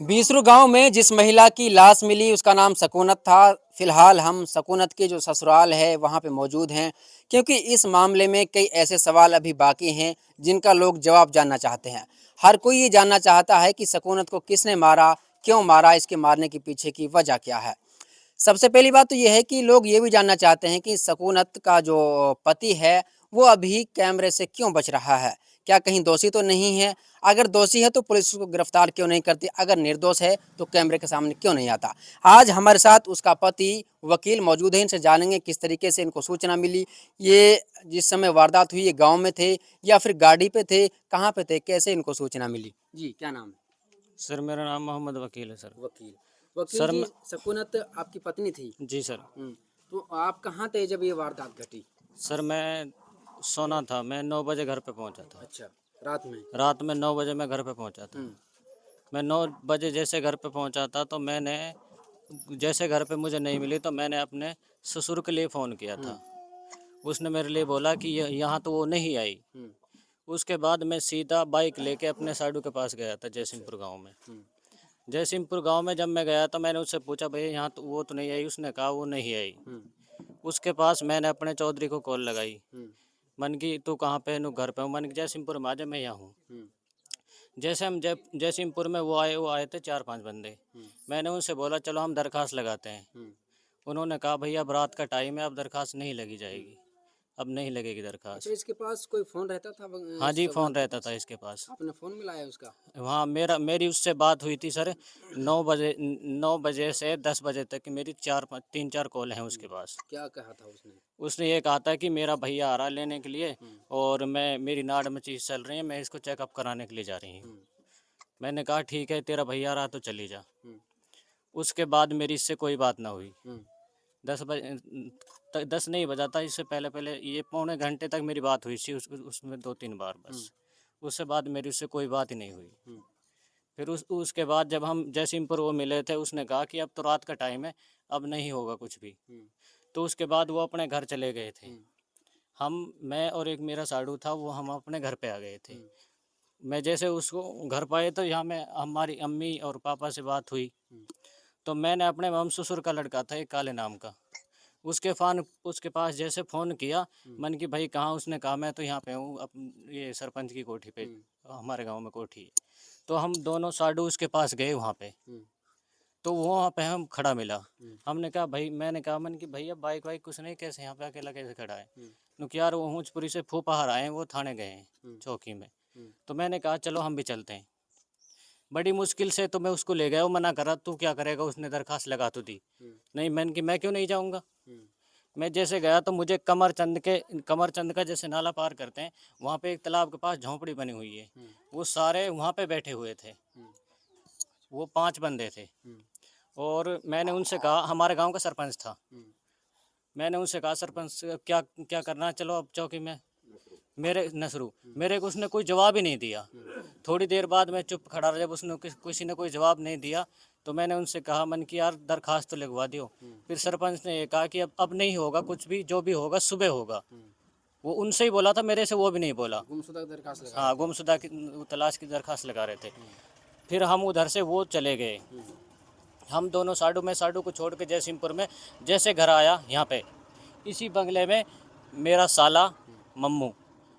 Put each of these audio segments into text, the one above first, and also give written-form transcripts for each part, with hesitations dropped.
बीसरू गांव में जिस महिला की लाश मिली उसका नाम सकूनत था। फिलहाल हम सकूनत के जो ससुराल है वहां पे मौजूद हैं, क्योंकि इस मामले में कई ऐसे सवाल अभी बाकी हैं जिनका लोग जवाब जानना चाहते हैं। हर कोई ये जानना चाहता है कि सकूनत को किसने मारा, क्यों मारा, इसके मारने के पीछे की वजह क्या है। सबसे पहली बात तो ये है कि लोग ये भी जानना चाहते हैं कि सकूनत का जो पति है वो अभी कैमरे से क्यों बच रहा है। क्या कहीं दोषी तो नहीं है? अगर दोषी है तो पुलिस उसको गिरफ्तार क्यों नहीं करती? अगर निर्दोष है तो कैमरे के सामने क्यों नहीं आता? आज हमारे साथ उसका पति वकील मौजूद है, इनसे जानेंगे किस तरीके से इनको सूचना मिली। ये जिस समय वारदात हुई ये गाँव में थे या फिर गाड़ी पे थे, कहाँ पे थे, कैसे इनको सूचना मिली? जी क्या नाम है? सर मेरा नाम मोहम्मद वकील है सर। वकील। वकील सर जी, मैं सकूनत आपकी पत्नी थी? जी सर। तो आप कहाँ थे जब ये वारदात घटी? सर मैं सोना था, मैं 9 बजे घर पे पहुंचा था। अच्छा, रात में? रात में 9 बजे मैं घर पे पहुंचा था। हुँ, मैं 9 बजे जैसे घर पे पहुंचा था तो मैंने जैसे घर पे मुझे नहीं मिली तो मैंने अपने ससुर के लिए फ़ोन किया हुँ, था। उसने मेरे लिए बोला कि यहाँ तो वो नहीं आई। हुँ, उसके बाद मैं सीधा बाइक लेके अपने साडू के पास गया था अच्छा, जयसिंहपुर गांव में। हुँ, जयसिंहपुर गांव में जब मैं गया तो मैंने उससे पूछा, भैया यहाँ तो वो तो नहीं आई। उसने कहा वो नहीं आई। हुँ, उसके पास मैंने अपने चौधरी को कॉल लगाई। हुँ, मन की तू कहाँ पे? नु घर पे हूँ। मन की जयसिंहपुर में आ जा, मैं यहाँ हूँ। हुँ, जैसे हम जयसिंहपुर में वो आए थे 4-5 बंदे। हुँ, मैंने उनसे बोला चलो हम दरखास्त लगाते हैं। हुँ। उन्होंने कहा भैया अब रात का टाइम है, अब दरखास्त नहीं लगी जाएगी, अब नहीं लगेगी अच्छा, दरखास्त। इसके पास कोई फ़ोन रहता था हाँ जी, फ़ोन सकूनत के रहता था पास? इसके पास। आपने फ़ोन मिलाया उसका? वहाँ मेरी उससे बात हुई थी सर। 9 बजे से 10 बजे तक की मेरी 3-4 कॉल हैं उसके हुँ, पास। क्या कहा था उसने? उसने ये कहा था कि मेरा भैया आ रहा है लेने के लिए हुँ, और मेरी नाड़ में चीज़ चल रही है, मैं इसको चेकअप कराने के लिए जा रही हूँ। हुँ, मैंने कहा ठीक है, तेरा भैया आ रहा तो चली जा। हुँ, उसके बाद मेरी इससे कोई बात ना हुई। हुँ, 10 बजे तक 10 नहीं बजा था, इससे पहले ये पौने घंटे तक मेरी बात हुई थी उसमें 2-3 बार हुँ, बस। उससे बाद मेरी उससे कोई बात ही नहीं हुई। हुँ, फिर उसके बाद जब हम जयसिंहपुर वो मिले थे, उसने कहा कि अब तो रात का टाइम है, अब नहीं होगा कुछ भी। हुँ, तो उसके बाद वो अपने घर चले गए थे। हुँ, मैं और एक मेरा साड़ू था, वो हम अपने घर पे आ गए थे। हुँ, मैं जैसे उसको घर पाए तो यहाँ में हमारी अम्मी और पापा से बात हुई। हुँ, तो मैंने अपने माम ससुर का लड़का था एक काले नाम का, उसके पास जैसे फ़ोन किया। हुँ, मन की भाई कहाँ? उसने कहा मैं तो यहाँ पे हूँ ये सरपंच की कोठी पे, हुँ, हमारे गांव में कोठी है। तो हम दोनों साडू उसके पास गए वहाँ पे। हुँ, तो वो वहाँ पे हम खड़ा मिला। हुँ, हमने कहा भाई, मैंने कहा मन की भैया बाइक वाइक कुछ नहीं, कैसे यहाँ पे अकेला कैसे खड़ा है? हुँ, नुक यार वो हूँचपुरी से फूफाहार आए हैं, वो थाने गए हैं हुँ, चौकी में। हुँ, तो मैंने कहा चलो हम भी चलते हैं। बड़ी मुश्किल से तो मैं उसको ले गया, वो मना करा, तू क्या करेगा? उसने दरखास्त लगा तो दी। हुँ, नहीं, मैंने कि मैं क्यों नहीं जाऊँगा। हुँ, मैं जैसे गया तो मुझे कमरचंद का जैसे नाला पार करते हैं, वहाँ पे एक तालाब के पास झोंपड़ी बनी हुई है। हुँ, वो सारे वहाँ पे बैठे हुए थे। हुँ, वो 5 बंदे थे। हुँ, और मैंने उनसे कहा, हमारे गांव का सरपंच था। हुँ, मैंने उनसे कहा सरपंच क्या क्या करना है, चलो अब चौकी में। मेरे नसरू हुँ, मेरे को उसने कोई जवाब ही नहीं दिया। हुँ, थोड़ी देर बाद मैं चुप खड़ा रहा, जब उसने किसी ने कोई जवाब नहीं दिया तो मैंने उनसे कहा मन की यार दरखास्त तो लगवा दियो। हुँ, फिर सरपंच ने ये कहा कि अब नहीं होगा कुछ भी, जो भी होगा सुबह होगा। हुँ। वो उनसे ही बोला था, मेरे से वो भी नहीं बोला। गुमशुदा की दरखास्त लगा रहे हाँ, थे? गुमशुदा की तलाश की दरखास्त लगा रहे थे। हुँ, फिर हम उधर से वो चले गए। हुँ, हम दोनों साडू में साडू को छोड़ के जयसिंहपुर में जैसे घर आया यहाँ पे, इसी बंगले में मेरा साला हुँ, मम्मू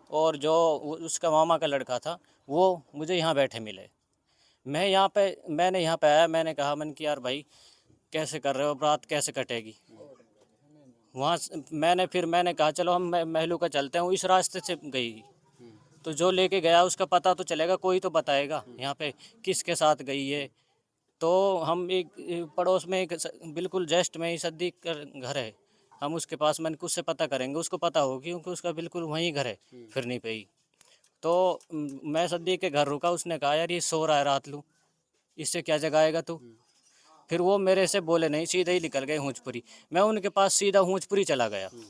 और जो उसका मामा का लड़का था वो मुझे यहाँ बैठे मिले। मैंने यहाँ पे आया, मैंने कहा मन की यार भाई कैसे कर रहे हो, अब रात कैसे कटेगी? मैंने कहा चलो हम महलू का चलते हैं, इस रास्ते से गई। हुँ, तो जो लेके गया उसका पता तो चलेगा, कोई तो बताएगा यहाँ पे किसके साथ गई है। तो हम एक पड़ोस में बिल्कुल जस्ट में ही सद्दी का घर है, हम उसके पास मैंने उससे पता करेंगे, उसको पता हो क्योंकि उसका बिल्कुल वहीं घर है, हुँ, फिरनी पे ही। तो मैं सद्दी के घर रुका, उसने कहा यार ये सो रहा है रात लू, इससे क्या जगाएगा तू? हुँ, फिर वो मेरे से बोले नहीं, सीधे ही निकल गए हूँचपुरी। मैं उनके पास सीधा हूँचपुरी चला गया। हुँ,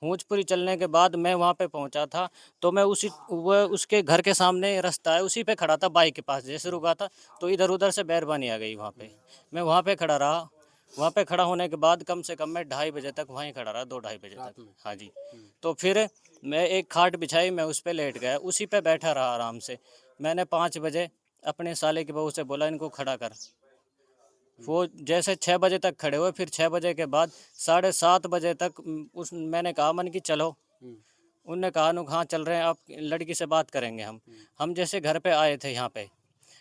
हूँचपुरी चलने के बाद मैं वहाँ पे पहुँचा था। तो मैं उसके घर के सामने रास्ता है, उसी पे खड़ा था बाइक के पास। जैसे रुका था तो इधर उधर से बैरबानी आ गई वहाँ पे। मैं वहाँ पे खड़ा रहा। वहाँ पे खड़ा होने के बाद कम से कम मैं 2:30 बजे तक वहीं खड़ा रहा, 2-2:30 बजे तक। रात में? हाँ जी। हुँ, तो फिर मैं एक खाट बिछाई, मैं उस पे लेट गया, उसी पे बैठा रहा आराम से। मैंने 5 बजे अपने साले की बहू से बोला इनको खड़ा कर। वो जैसे 6 बजे तक खड़े हुए, फिर 6 बजे के बाद 7:30 बजे तक उस मैंने कहा मन की चलो। उनने कहा नु हाँ चल रहे हैं, आप लड़की से बात करेंगे हम जैसे घर पे आए थे यहाँ पे,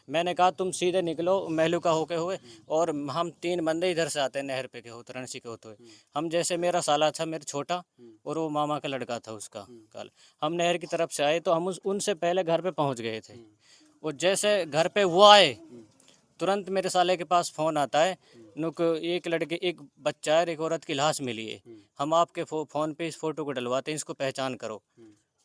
मैंने कहा तुम सीधे निकलो महलू का होके हुए, और हम 3 बंदे इधर से आते हैं नहर पे के होते रणसी के होते हुए। हम जैसे मेरा साला था मेरा छोटा, और वो मामा का लड़का था उसका कल, हम नहर की तरफ से आए तो हम उनसे पहले घर पे पहुंच गए थे। और जैसे घर पे वो आए, तुरंत मेरे साले के पास फ़ोन आता है, नुक एक लड़के एक बच्चा है और एक औरत की लाश मिली है, हम आपके फ़ोन पे इस फ़ोटो को डलवाते हैं, इसको पहचान करो।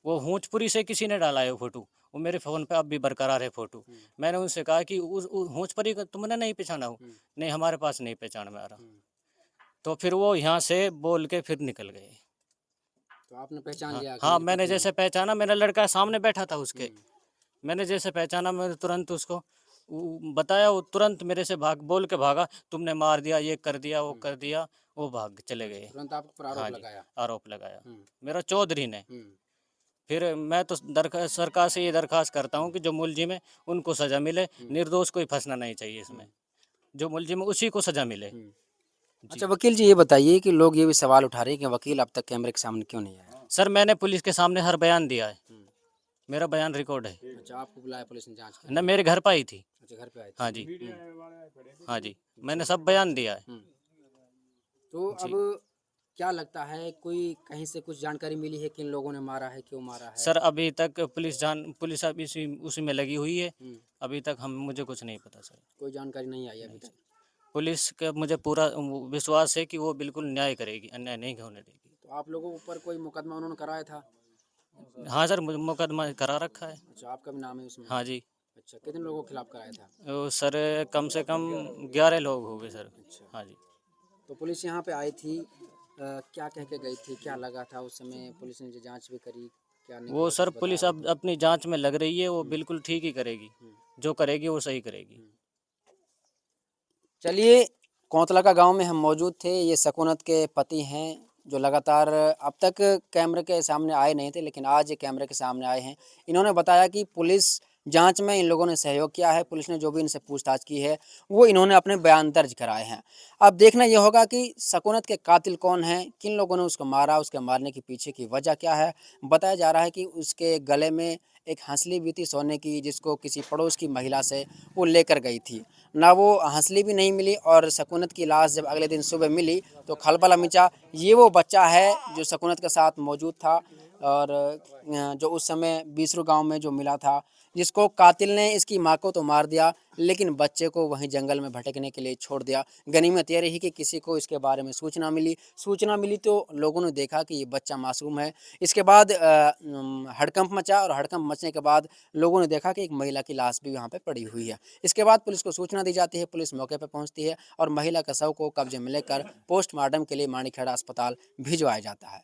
वो हूँचपुरी से किसी ने डाला है वो फ़ोटो, वो मेरे फ़ोन पे अब भी बरकरार है फ़ोटो। मैंने उनसे कहा कि उस हूँचपुरी को तुमने नहीं पहचाना हो? नहीं हमारे पास नहीं पहचान में आ रहा। तो फिर वो यहाँ से बोल के फिर निकल गए। तो आपने पहचान हाँ लिया कि हाँ, मेरे मैंने पति हैं। जैसे पहचाना, मेरा लड़का सामने बैठा था उसके, मैंने जैसे पहचाना, मैंने तुरंत उसको बताया, वो तुरंत मेरे से बोल के भागा, तुमने मार दिया, ये कर दिया, वो कर दिया, वो भाग चले गए। तुरंत आप पर आरोप हाँ जी, लगाया। आरोप लगाया मेरा चौधरी ने। हम्म, फिर मैं तो सरकार से ये दरखास्त करता हूँ कि जो मुलजिम है उनको सज़ा मिले, निर्दोष कोई फंसना नहीं चाहिए इसमें, जो मुलजिम है उसी को सज़ा मिले। जी। अच्छा वकील जी ये बताइए कि लोग ये भी सवाल उठा रहे हैं कि वकील अब तक कैमरे के सामने क्यों नहीं आया? सर मैंने पुलिस के सामने हर बयान दिया है, मेरा बयान रिकॉर्ड है। अच्छा आपको बुलाया पुलिस ने जांच के न लिए? मेरे घर पर आई थी। अच्छा घर पे आए थे। हाँ जी, हाँ जी, मैंने सब बयान दिया है। तो जी। अब क्या लगता है कोई कहीं से कुछ जानकारी मिली है किन लोगों ने मारा है, क्यों मारा है? सर अभी तक पुलिस अब इसी उसी में लगी हुई है, अभी तक मुझे कुछ नहीं पता सर। कोई जानकारी नहीं आई अभी तक। पुलिस का मुझे पूरा विश्वास है कि वो बिल्कुल न्याय करेगी, अन्याय नहीं होने देगी। तो आप लोगों के ऊपर कोई मुकदमा उन्होंने कराया था? हाँ सर, मुकदमा करा रखा है। अच्छा आपका भी नाम है उसमें? हाँ जी। अच्छा कितने लोगों के खिलाफ कराया था? वो सर कम से कम 11 लोग हो गए सर। अच्छा हाँ जी। तो पुलिस यहाँ पे आई थी, क्या कह के गई थी, क्या लगा था उस समय? पुलिस ने जो जांच भी करी, क्या वो निकला सर कुछ पुलिस बताया? अब अपनी जांच में लग रही है, वो बिल्कुल ठीक ही करेगी, जो करेगी वो सही करेगी। चलिए कौंतला का गांव में हम मौजूद थे। ये सकूनत के पति हैं जो लगातार अब तक कैमरे के सामने आए नहीं थे, लेकिन आज ये कैमरे के सामने आए हैं। इन्होंने बताया कि पुलिस जांच में इन लोगों ने सहयोग किया है, पुलिस ने जो भी इनसे पूछताछ की है वो इन्होंने अपने बयान दर्ज कराए हैं। अब देखना ये होगा कि सकूनत के कातिल कौन हैं, किन लोगों ने उसको मारा, उसके मारने के पीछे की वजह क्या है। बताया जा रहा है कि उसके गले में एक हंसली भी थी सोने की, जिसको किसी पड़ोस की महिला से वो लेकर गई थी। ना वो हंसली भी नहीं मिली, और सकूनत की लाश जब अगले दिन सुबह मिली तो खलबला मचा। ये वो बच्चा है जो सकूनत के साथ मौजूद था, और जो उस समय बीसरू गांव में जो मिला था, जिसको कातिल ने इसकी मां को तो मार दिया लेकिन बच्चे को वहीं जंगल में भटकने के लिए छोड़ दिया। गनीमत ये रही कि किसी को इसके बारे में सूचना मिली तो लोगों ने देखा कि ये बच्चा मासूम है। इसके बाद हड़कंप मचा, और हड़कंप मचने के बाद लोगों ने देखा कि एक महिला की लाश भी वहाँ पे पड़ी हुई है। इसके बाद पुलिस को सूचना दी जाती है, पुलिस मौके पर पहुँचती है और महिला का शव को कब्जे में लेकर पोस्टमार्टम के लिए माणिकखेड़ा अस्पताल भिजवाया जाता है।